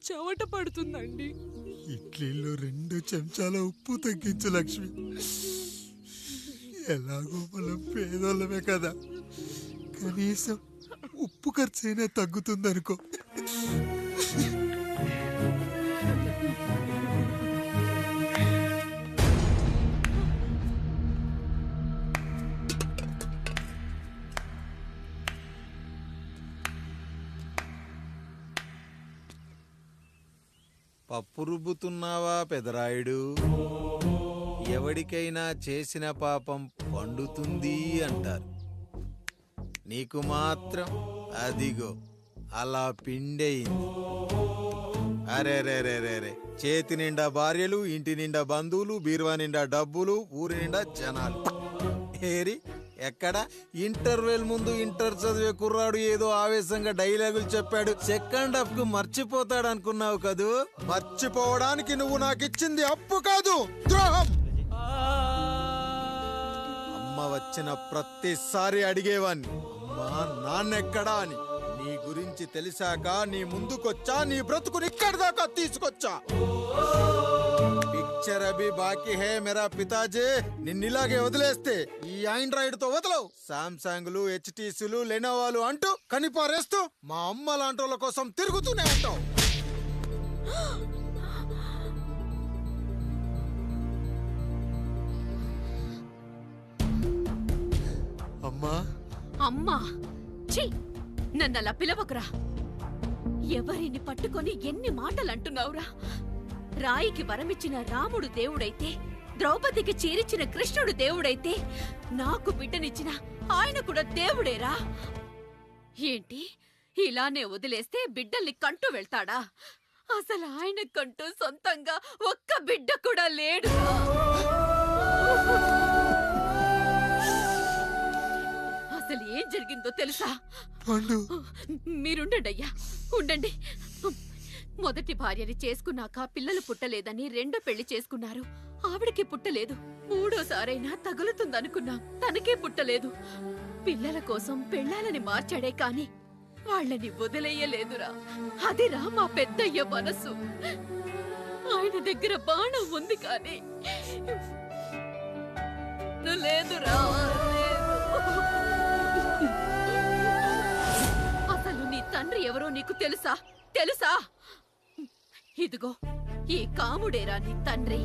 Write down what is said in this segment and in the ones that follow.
చెమట పడుతుందండి. ఇడ్లీలో 2 చెంచాల ఉప్పు తగ్గించు లక్ష్మి. ఎలాగో మనం పేదోళ్ళమే కదా, కనీసం ఉప్పు ఖర్చైనా తగ్గుతుందనుకో. పప్పు రుబ్బుతున్నావా పెదరాయుడు? ఎవడికైనా చేసిన పాపం పండుతుంది అంటారు. నీకు మాత్రం అదిగో అలా పిండయింది. అరే రే రే రే రే, చేతి నిండా భార్యలు, ఇంటి నిండా బంధువులు, బీరువా నిండా డబ్బులు, ఊరి నిండా జనాలు. ఏరి ఎక్కడ? ఇంటర్వెల్ ముందు ఇంటర్ చదివే కుర్రాడు ఏదో ఆవేశంగా డైలాగులు చెప్పాడు, సెకండ్ హాఫ్ కు మర్చిపోతాడు అనుకున్నావు కదూ? మర్చిపోవడానికి నువ్వు నాకు ఇచ్చింది అప్పు కాదు, ద్రోహం. అమ్మ వచ్చిన ప్రతిసారి అడిగేవాణ్ణి, అమ్మా నాన్నెక్కడా అని. నీ గురించి తెలిసాక నీ ముందుకొచ్చా, నీ బ్రతుకుని ఇక్కడి దాకా తీసుకొచ్చా. పిక్చర్ అభి బాకీ హే మేరా పితాజీ. నిన్నిలాగే వదిలేస్తే ఈ ఆండ్రాయిడ్ తో వదలవు. సామ్సంగ్లు, హెచ్టీసీలు, లెనోవాలు అంటూ కనిపారేస్తూ మా అమ్మ లాంటోళ్ళ కోసం తిరుగుతూనే ఉంటావు. అమ్మా అమ్మా, ఛీ, నన్నలా పిలవకురా. ఎవరిని పట్టుకొని ఎన్ని మాటలు అంటున్నావురా? రాయికి వరమిచ్చిన రాముడు దేవుడైతే, ద్రౌపదికి చీరిచ్చిన కృష్ణుడు దేవుడైతే, నాకు బిడ్డనిచ్చిన ఆయన కూడా దేవుడేరా. ఏంటి, ఇలానే వదిలేస్తే బిడ్డల్ని కంటూ వెళ్తాడా? అసలు ఆయన కంటూ సొంతంగా ఒక్క బిడ్డ కూడా లేడు. అసలు ఏం జరిగిందో తెలుసా? మీరుండండి అయ్యా, ఉండండి. మొదటి భార్యని చేసుకున్నాక పిల్లలు పుట్టలేదని రెండో పెళ్లి చేసుకున్నారు. ఆవిడకి పుట్టలేదు. మూడోసారైనా తగులుతుందనుకున్నాం, తనకే పుట్టలేదు. పిల్లల కోసం పెళ్ళాలని మార్చాడే కాని వాళ్ళని వదిలేయలేదురా. అదిరా మా పెద్దయ్య మనసు. ఆయన దగ్గర బాణం ఉంది కానీ లేదురా, అసలు నీ తండ్రి ఎవరో నీకు తెలుసా? తెలుసా? ఇదిగో ఈ కాముడేరా నీ తండ్రి.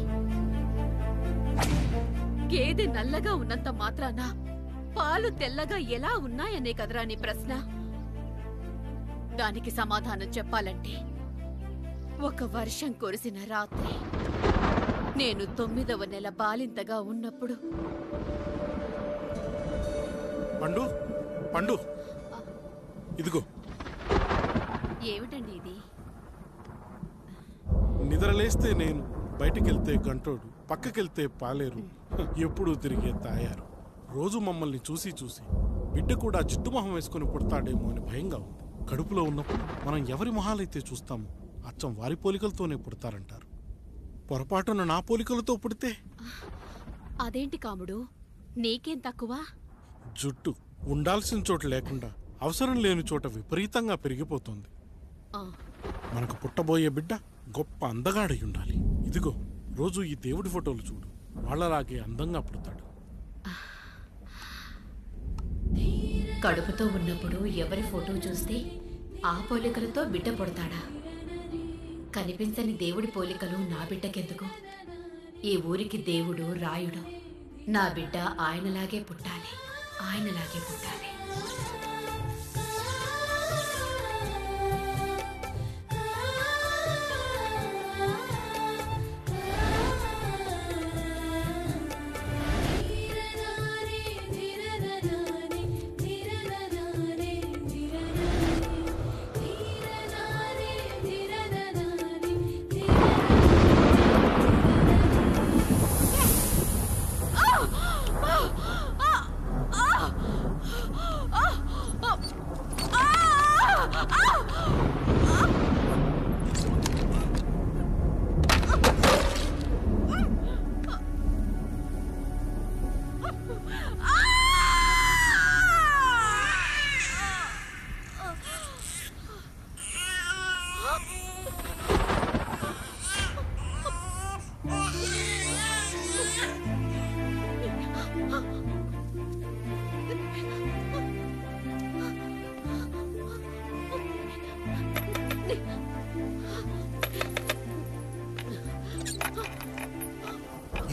గేదె నల్లగా ఉన్నంత మాత్రాన పాలు తెల్లగా ఎలా ఉన్నాయనే కదరా నీ ప్రశ్న. దానికి సమాధానం చెప్పాలంటే, ఒక వర్షం కురిసిన రాత్రి నేను 9వ నెల బాలింతగా ఉన్నప్పుడు. పండు పండు, ఇదిగో. ఏమిటండి ఇది? నిద్రలేస్తే నేను, బయటికెళ్తే గంటోడు, పక్కకెళ్తే పాలేరు, ఎప్పుడూ తిరిగే తాయారు. రోజు మమ్మల్ని చూసి చూసి బిడ్డ కూడా జిడ్డు మొహం వేసుకుని పుడతాడేమో అని భయంగా ఉంది. కడుపులో ఉన్నప్పుడు మనం ఎవరి మొహాలైతే చూస్తామో అచ్చం వారి పోలికలతోనే పుడతారంటారు. పొరపాటున నా పోలికలతో పుడితే? అదేంటి కాముడు, నీకేం తక్కువ? జుట్టు ఉండాల్సిన చోట లేకుండా అవసరం లేని చోట విపరీతంగా పెరిగిపోతుంది. మనకు పుట్టబోయే బిడ్డ గొప్ప అందగాడై ఉండాలి. ఇదిగో, రోజు ఈ దేవుడి ఫోటోలు చూడు, వాళ్ళలాగే అందంగా పుడతాడు. కడుపుతో ఉన్నప్పుడు ఎవరి ఫోటో చూస్తే ఆ పోలికలతో బిడ్డ పుడతాడా? కనిపించని దేవుడి పోలికలు నా బిడ్డకెందుకు? ఈ ఊరికి దేవుడు రాయుడు. నా బిడ్డ ఆయనలాగే పుట్టాలి, ఆయనలాగే పుట్టాలి.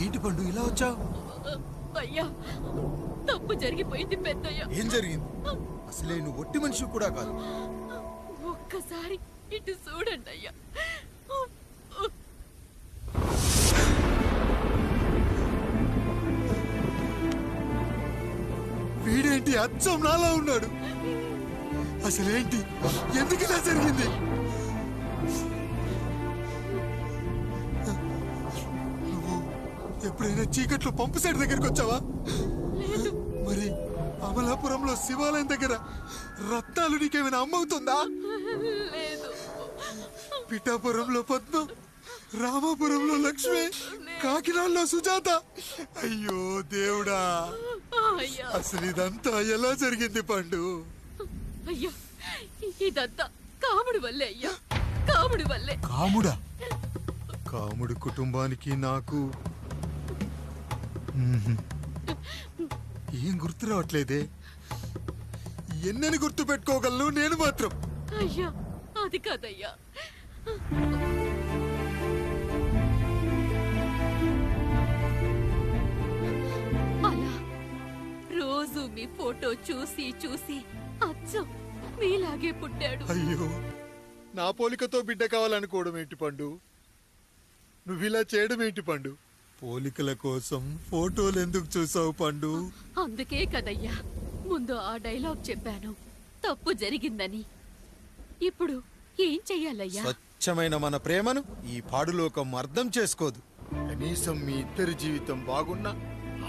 ఏంటి పండు ఇలా వచ్చావు? అయ్యా, తప్పు జరిగిపోయింది పెద్దయ్య. ఏం జరిగింది? అసలే నువ్వు ఒట్టి మనిషి కూడా కాదు. ఒక్కసారి ఇటు చూడండి అయ్యా. వీడేంటి అచ్చం నాలా ఉన్నాడు? అసలేంటి, ఎందుకు ఇలా జరిగింది? నువ్వు ఎప్పుడైనా చీకట్లో పంపు సైడ్ దగ్గరికి వచ్చావా? మరి అమలాపురంలో శివాలయం దగ్గర రత్నాలు నీకేమైనా అమ్మవుతుందా? లేదు. పిఠాపురంలో పద్మ, రామాపురంలో లక్ష్మి, కాకినాడలో సుజాత. అయ్యో దేవుడా, అయ్యా, అసలు ఇదంతా ఎలా జరిగింది పండు? అయ్యా, ఇదంతా కాముడి వల్లే అయ్యా, కాముడి వల్లే. కాముడా? కాముడు కుటుంబానికి నాకు ఏం గుర్తు రావట్లేదే. ఎన్నని గుర్తు పెట్టుకోగలను నేను మాత్రం. అయ్యా, అది కాదయ్యా. అలా రోజు మీ ఫోటో చూసి చూసి అచ్చం మీలాగే పుట్టాడు. అయ్యో, నా పోలికతో బిడ్డ కావాలనుకోవడం ఏంటి పండు? నువ్విలా చేయడం ఏంటి పండు? పోలికల కోసం ఫోటోలు ఎందుకు చూసావు పండు? అందుకే కదయ్యా ముందు ఆ డైలాగ్ చెప్పాను, తప్పు జరిగిందని. ఇప్పుడు ఏం చెయ్యాలయ్యా? స్వచ్ఛమైన మన ప్రేమను ఈ పాడులోకం అర్థం చేసుకోదు. కనీసం మీ ఇద్దరి జీవితం బాగున్నా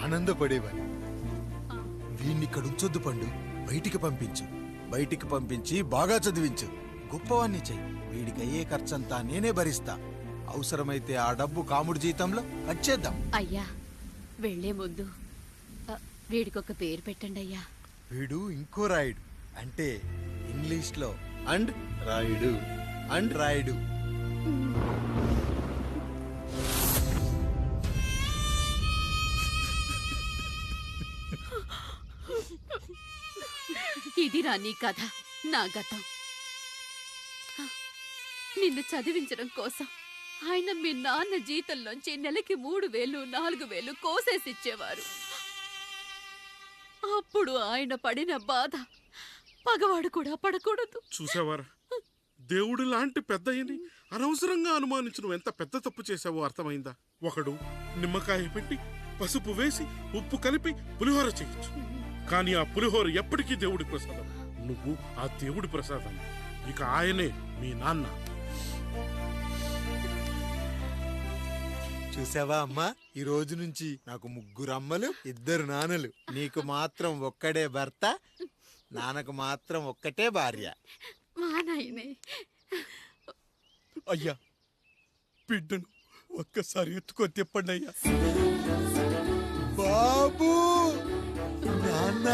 ఆనందపడేవాని. వీణ్ణి ఇక్కడ ఉంచొద్దు పండు, బయటికి పంపించు. బయటికి పంపించి బాగా చదివించు, గొప్పవాణ్ణి చెయ్యి. వీడికి అయ్యే ఖర్చంతా నేనే భరిస్తా. అవసరమైతే ఆ డబ్బు కాముడి జీతంలో కట్ చేద్దాం. అయ్యా, వెళ్లే ముందు వీడికొక పేరు పెట్టండి అయ్యా. వీడు ఇంకో రాయుడు, అంటే ఇంగ్లీష్ లో అండ్ రాయుడు, అండ్ రాయుడు. ఇదిరా నీ కథ, నా గతం. నిన్ను చదివించడం కోసం ఆయన మీ నాన్న జీతంలోంచి నెలకి 3,000, 4,000 కోసేసిచ్చేవారు. అప్పుడు ఆయన పడిన బాధ పగవాడు కూడా పడకూడదు. చూసావారా, దేవుడు లాంటి పెద్దయ్యని అనవసరంగా అనుమానించు ఎంత పెద్ద తప్పు చేశావో అర్థమైందా? ఒకడు నిమ్మకాయ పెట్టి పసుపు వేసి ఉప్పు కలిపి పులిహోర చేయొచ్చు, కానీ ఆ పులిహోర ఎప్పటికీ దేవుడి ప్రసాదం. నువ్వు ఆ దేవుడి ప్రసాదం. ఇక ఆయనే మీ నాన్న. చూసావా అమ్మా, ఈ రోజు నుంచి నాకు 3 అమ్మలు, 2 నాన్నలు. నీకు మాత్రం ఒక్కడే భర్త, నాన్నకు మాత్రం ఒక్కటే భార్య. మా నాయనే. అయ్యా, బిడ్డను ఒక్కసారి ఎత్తుకొని తిప్పండి అయ్యా. బాబు, నాన్న,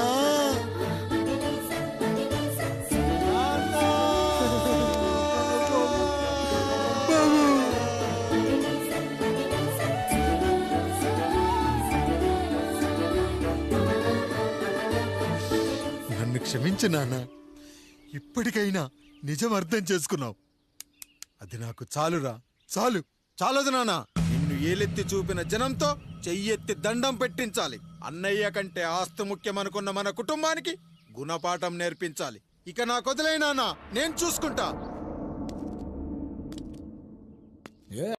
నన్ను క్షమించు నాన్న. ఇప్పటికైనా నిజం అర్థం చేసుకున్నావు. అది నాకు చాలురా, చాలు. చాలదు నాన్న, నిన్ను ఏలెత్తి చూపిన జనంతో చెయ్యెత్తి దండం పెట్టించాలి. అన్నయ్య కంటే ఆస్తి ముఖ్యమనుకున్న మన కుటుంబానికి గుణపాఠం నేర్పించాలి. ఇక నాకు వదిలేయ్ నాన్న, నేను చూసుకుంటా.